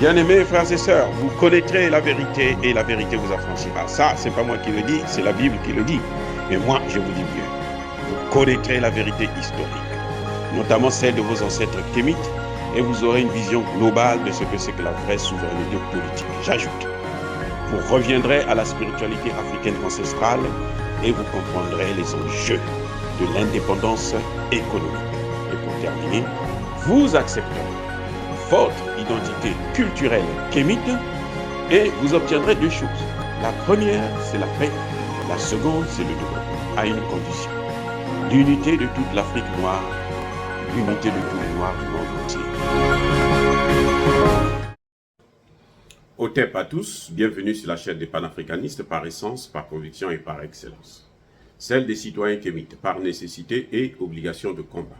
Bien-aimés frères et sœurs, vous connaîtrez la vérité et la vérité vous affranchira. Ça, c'est pas moi qui le dis, c'est la Bible qui le dit. Et moi, je vous dis mieux. Vous connaîtrez la vérité historique, notamment celle de vos ancêtres kémites, et vous aurez une vision globale de ce que c'est que la vraie souveraineté politique. J'ajoute, vous reviendrez à la spiritualité africaine ancestrale et vous comprendrez les enjeux de l'indépendance économique. Et pour terminer, vous accepterez votre identité culturelle kémite et vous obtiendrez deux choses. La première, c'est la paix. La seconde, c'est le développement, à une condition. L'unité de toute l'Afrique noire, l'unité de tous les Noirs du monde entier. Otep à tous, bienvenue sur la chaîne des panafricanistes par essence, par conviction et par excellence. Celle des citoyens kémites, par nécessité et obligation de combat.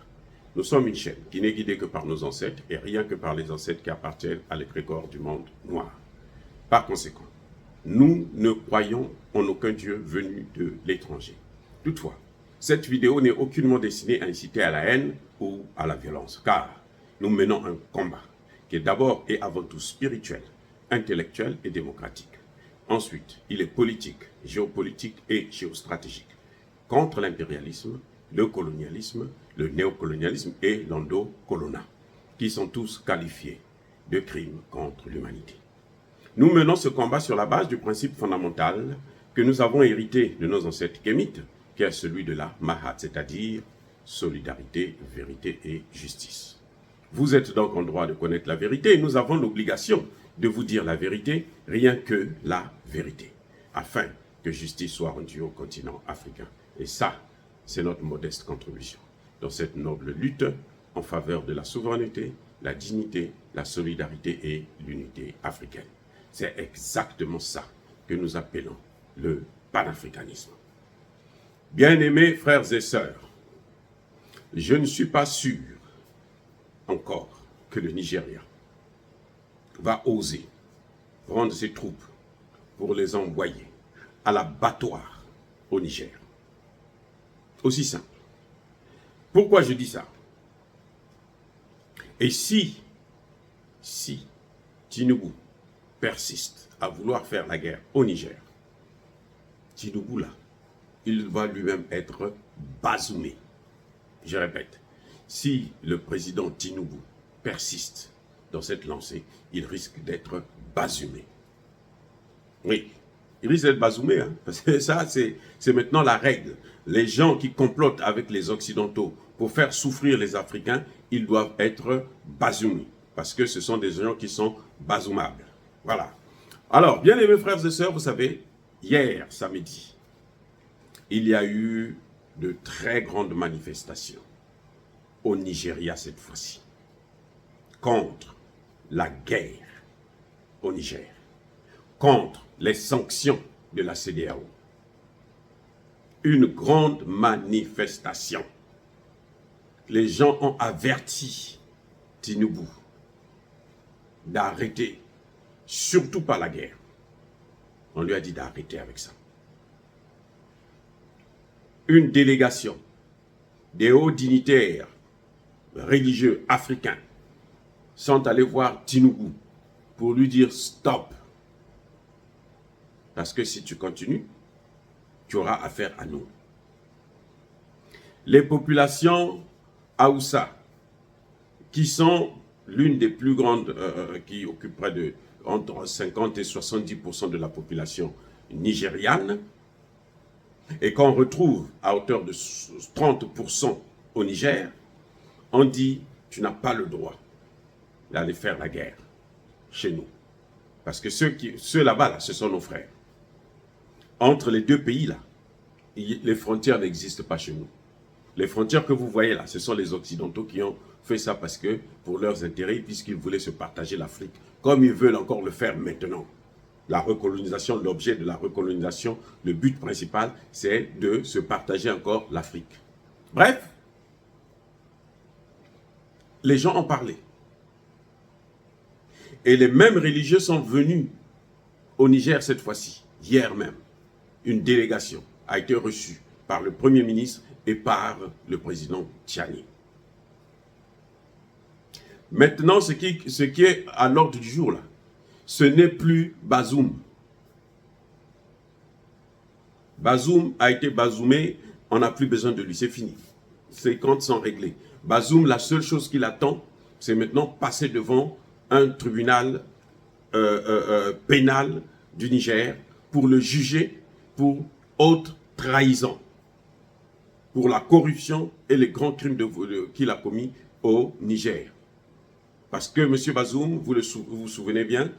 Nous sommes une chaîne qui n'est guidée que par nos ancêtres et rien que par les ancêtres qui appartiennent à l'égrégore du monde noir. Par conséquent, nous ne croyons en aucun Dieu venu de l'étranger. Toutefois, cette vidéo n'est aucunement destinée à inciter à la haine ou à la violence, car nous menons un combat qui est d'abord et avant tout spirituel, intellectuel et démocratique. Ensuite, il est politique, géopolitique et géostratégique, contre l'impérialisme, le colonialisme, le néocolonialisme et l'endocolonat, qui sont tous qualifiés de crimes contre l'humanité. Nous menons ce combat sur la base du principe fondamental que nous avons hérité de nos ancêtres kémites, qui est celui de la Mahat, c'est-à-dire solidarité, vérité et justice. Vous êtes donc en droit de connaître la vérité et nous avons l'obligation de vous dire la vérité, rien que la vérité, afin que justice soit rendue au continent africain. Et ça, c'est notre modeste contribution dans cette noble lutte en faveur de la souveraineté, la dignité, la solidarité et l'unité africaine. C'est exactement ça que nous appelons le panafricanisme. Bien-aimés frères et sœurs, je ne suis pas sûr encore que le Nigeria va oser prendre ses troupes pour les envoyer à l'abattoir au Niger. Aussi simple. Pourquoi je dis ça? Et si Tinubu persiste à vouloir faire la guerre au Niger, Tinubu là, il va lui-même être bazoumé. Je répète, si le président Tinubu persiste dans cette lancée, il risque d'être bazoumé. Oui, il risque d'être bazoumé, hein, parce que ça, c'est maintenant la règle. Les gens qui complotent avec les Occidentaux pour faire souffrir les Africains, ils doivent être bazoumés, parce que ce sont des gens qui sont bazoumables. Voilà. Alors, bien aimés frères et sœurs, vous savez, hier, samedi, il y a eu de très grandes manifestations au Nigeria cette fois-ci, contre la guerre au Niger, contre les sanctions de la CEDEAO. Une grande manifestation. Les gens ont averti Tinubu d'arrêter, surtout pas la guerre. On lui a dit d'arrêter avec ça. Une délégation des hauts dignitaires religieux africains sont allés voir Tinubu pour lui dire stop. Parce que si tu continues, tu auras affaire à nous. Les populations Haoussa, qui sont l'une des plus grandes, qui occupent près de entre 50 et 70% de la population nigériane, et qu'on retrouve à hauteur de 30% au Niger, on dit, tu n'as pas le droit d'aller faire la guerre chez nous. Parce que ceux là-bas, là, ce sont nos frères. Entre les deux pays, là, les frontières n'existent pas chez nous. Les frontières que vous voyez là, ce sont les Occidentaux qui ont fait ça parce que, pour leurs intérêts, puisqu'ils voulaient se partager l'Afrique, comme ils veulent encore le faire maintenant. La recolonisation, l'objet de la recolonisation, le but principal, c'est de se partager encore l'Afrique. Bref, les gens ont parlé. Et les mêmes religieux sont venus au Niger cette fois-ci, hier même. Une délégation a été reçue par le Premier ministre et par le président Tchani. Maintenant, ce qui est à l'ordre du jour, là, ce n'est plus Bazoum. Bazoum a été bazoumé, on n'a plus besoin de lui, c'est fini. Ses comptes sont réglés. Bazoum, la seule chose qu'il attend, c'est maintenant passer devant un tribunal pénal du Niger pour le juger pour haute trahison, pour la corruption et les grands crimes qu'il a commis au Niger. Parce que M. Bazoum, vous vous souvenez bien,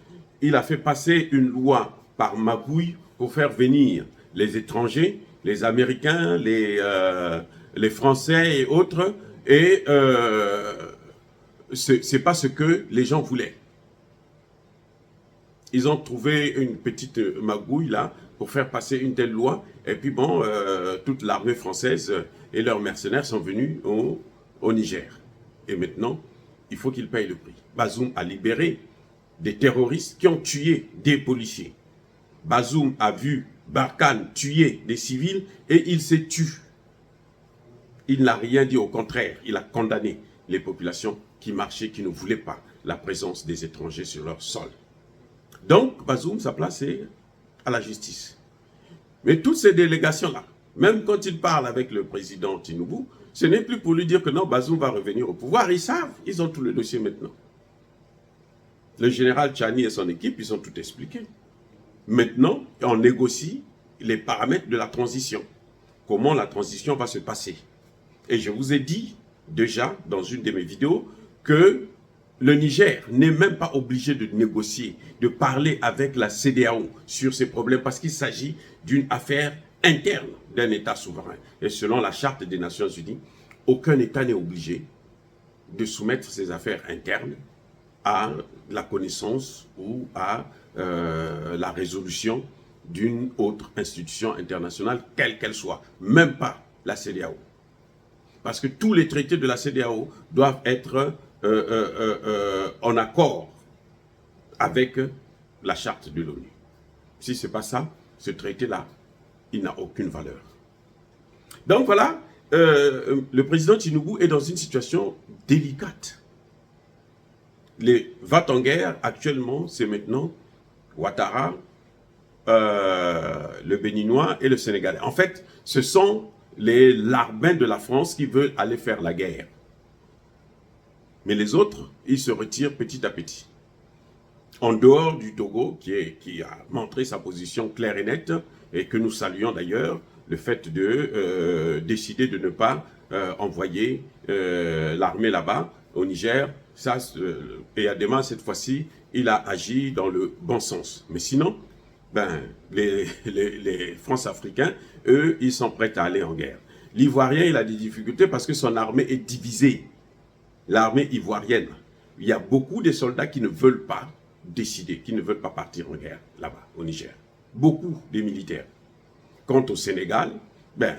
il a fait passer une loi par magouille pour faire venir les étrangers, les Américains, les Français et autres, et c'est pas ce que les gens voulaient. Ils ont trouvé une petite magouille là pour faire passer une telle loi, et puis bon, toute l'armée française et leurs mercenaires sont venus au Niger. Et maintenant, il faut qu'ils payent le prix. Bazoum a libéré des terroristes qui ont tué des policiers. Bazoum a vu Barkhane tuer des civils et il s'est tué. Il n'a rien dit, au contraire, il a condamné les populations qui marchaient, qui ne voulaient pas la présence des étrangers sur leur sol. Donc, Bazoum, sa place est à la justice. Mais toutes ces délégations-là, même quand il parle avec le président Tinubu, ce n'est plus pour lui dire que non, Bazoum va revenir au pouvoir. Ils savent, ils ont tout le dossier maintenant. Le général Tchani et son équipe, ils ont tout expliqué. Maintenant, on négocie les paramètres de la transition. Comment la transition va se passer. Et je vous ai dit déjà dans une de mes vidéos que le Niger n'est même pas obligé de négocier, de parler avec la CEDEAO sur ces problèmes parce qu'il s'agit d'une affaire interne d'un État souverain. Et selon la Charte des Nations Unies, aucun État n'est obligé de soumettre ses affaires internes à la connaissance ou à la résolution d'une autre institution internationale, quelle qu'elle soit, même pas la CEDEAO. Parce que tous les traités de la CEDEAO doivent être en accord avec la charte de l'ONU. Si ce n'est pas ça, ce traité-là, il n'a aucune valeur. Donc voilà, le président Tinubu est dans une situation délicate. Les va-t-en-guerre, actuellement, c'est maintenant Ouattara, le Béninois et le Sénégalais. En fait, ce sont les larbins de la France qui veulent aller faire la guerre. Mais les autres, ils se retirent petit à petit. En dehors du Togo, qui a montré sa position claire et nette, et que nous saluons d'ailleurs, le fait de décider de ne pas envoyer l'armée là-bas, au Niger, ça, et Adema, cette fois-ci, il a agi dans le bon sens. Mais sinon, ben, les France-Africains, eux, ils sont prêts à aller en guerre. L'Ivoirien, il a des difficultés parce que son armée est divisée. L'armée ivoirienne. Il y a beaucoup de soldats qui ne veulent pas décider, qui ne veulent pas partir en guerre là-bas, au Niger. Beaucoup de militaires. Quant au Sénégal, ben,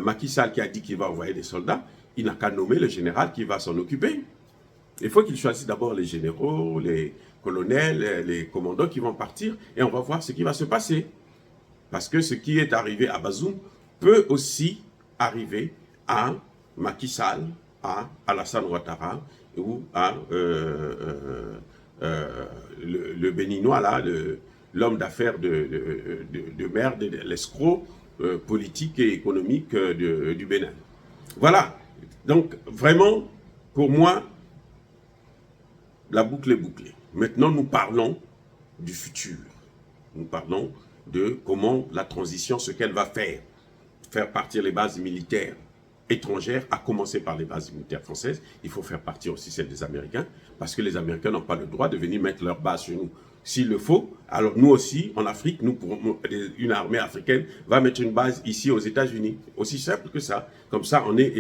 Macky Sall qui a dit qu'il va envoyer des soldats, il n'a qu'à nommer le général qui va s'en occuper. Il faut qu'il choisisse d'abord les généraux, les colonels, les commandants qui vont partir et on va voir ce qui va se passer. Parce que ce qui est arrivé à Bazoum peut aussi arriver à Macky Sall, à Alassane Ouattara ou à le Béninois, là, l'homme d'affaires de merde, l'escroc politique et économique du Bénin. Voilà. Donc, vraiment, pour moi, la boucle est bouclée. Maintenant, nous parlons du futur. Nous parlons de comment la transition, ce qu'elle va faire. Faire partir les bases militaires étrangères, à commencer par les bases militaires françaises. Il faut faire partir aussi celles des Américains, parce que les Américains n'ont pas le droit de venir mettre leur base chez nous. S'il le faut, alors nous aussi, en Afrique, une armée africaine va mettre une base ici aux États-Unis. Aussi simple que ça. Comme ça, on est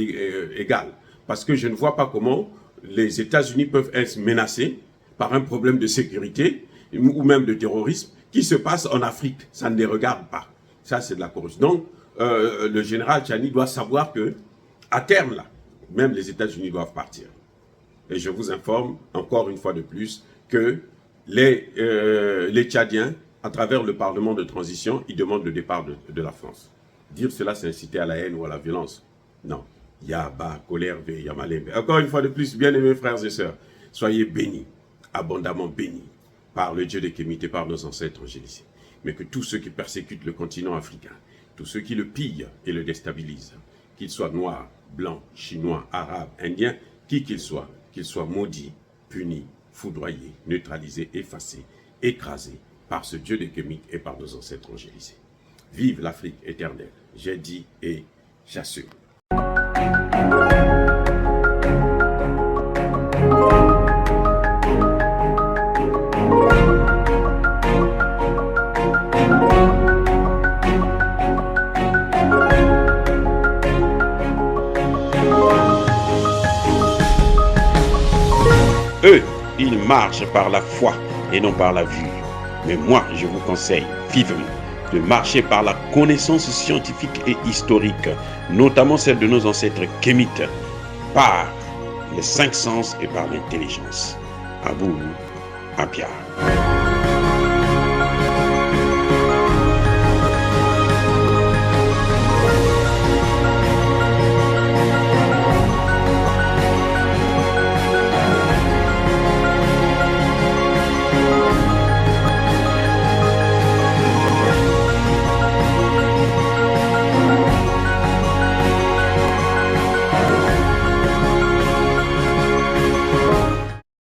égal. Parce que je ne vois pas comment les États-Unis peuvent être menacés par un problème de sécurité ou même de terrorisme qui se passe en Afrique. Ça ne les regarde pas. Ça, c'est de la corruption. Donc, le général Tchani doit savoir que, à terme, là, même les États-Unis doivent partir. Et je vous informe, encore une fois de plus, que les Tchadiens, à travers le Parlement de transition, ils demandent le départ de la France. Dire cela, c'est inciter à la haine ou à la violence. Non. Yaba, colère, Yamalembe. Encore une fois de plus, bien-aimés frères et sœurs, soyez bénis, abondamment bénis, par le Dieu des Kémites et par nos ancêtres angélisés. Mais que tous ceux qui persécutent le continent africain, tous ceux qui le pillent et le déstabilisent, qu'ils soient noirs, blancs, chinois, arabes, indiens, qui qu'ils soient maudits, punis, foudroyés, neutralisés, effacés, écrasés par ce Dieu des Kémites et par nos ancêtres angélisés. Vive l'Afrique éternelle, j'ai dit et j'assume. Eux, ils marchent par la foi et non par la vue. Mais moi, je vous conseille vivement de marcher par la connaissance scientifique et historique, notamment celle de nos ancêtres kémites, par les 5 sens et par l'intelligence. À vous, à Pierre.